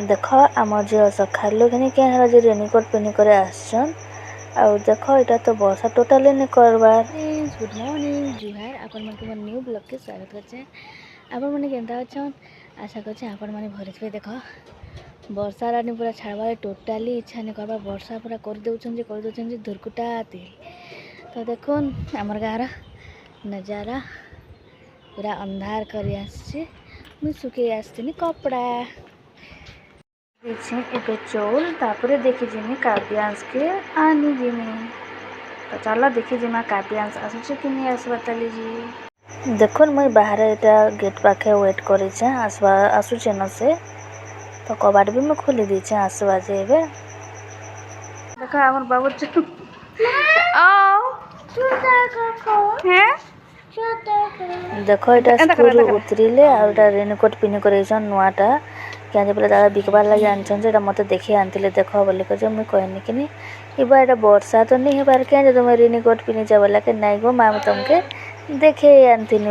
देख आम झील सखालु कि रेनिकोट पिंधिक आसन आउ देख यहाँ तो वर्षा टोटाली नहीं करवार। गुड मॉर्निंग जुहार आपण मन के न्यू ब्लॉग के स्वागत करछे। आपण मन केनता अछन आशा करछे आपण मन भरि थे। देख वर्षा रानी पूरा छाड़बार टोटाली इच्छा नहीं करवा वर्षा पूरा कर दउछन जे धुरकुटा तो देखुन आमर गाँव नजारा पूरा अंधार करी आछे। मुझे सुखे आसनी कपड़ा ए चौल तापर देखी जिमी काव्यांश के आनी जिमी तो चलो देखी जिमा काव्यांश आसुचे कि नहीं आसवा ताली जी। देखुन मुई बाहर एटा गेट पाखे वेट करी आसवा आसुचे न से तो कबाट भी मैं खोली दीचे आसवा जेबे। देखो हमर बाबू देखो एटा स्कूल उतरिले आ एटा रेनकोट पिनि करैछन नुआटा क्या जे दादा बिकबार लगे आनछन जे मते देखि आनतिले देखो बोले को जे मुई कहनी कि नहीं इबा एटा वर्षा तो नहीं हेबार क्या जे तुम रेनकोट पिनि जा बोला के नाइ गो मां तुमके देखे आनतिनी।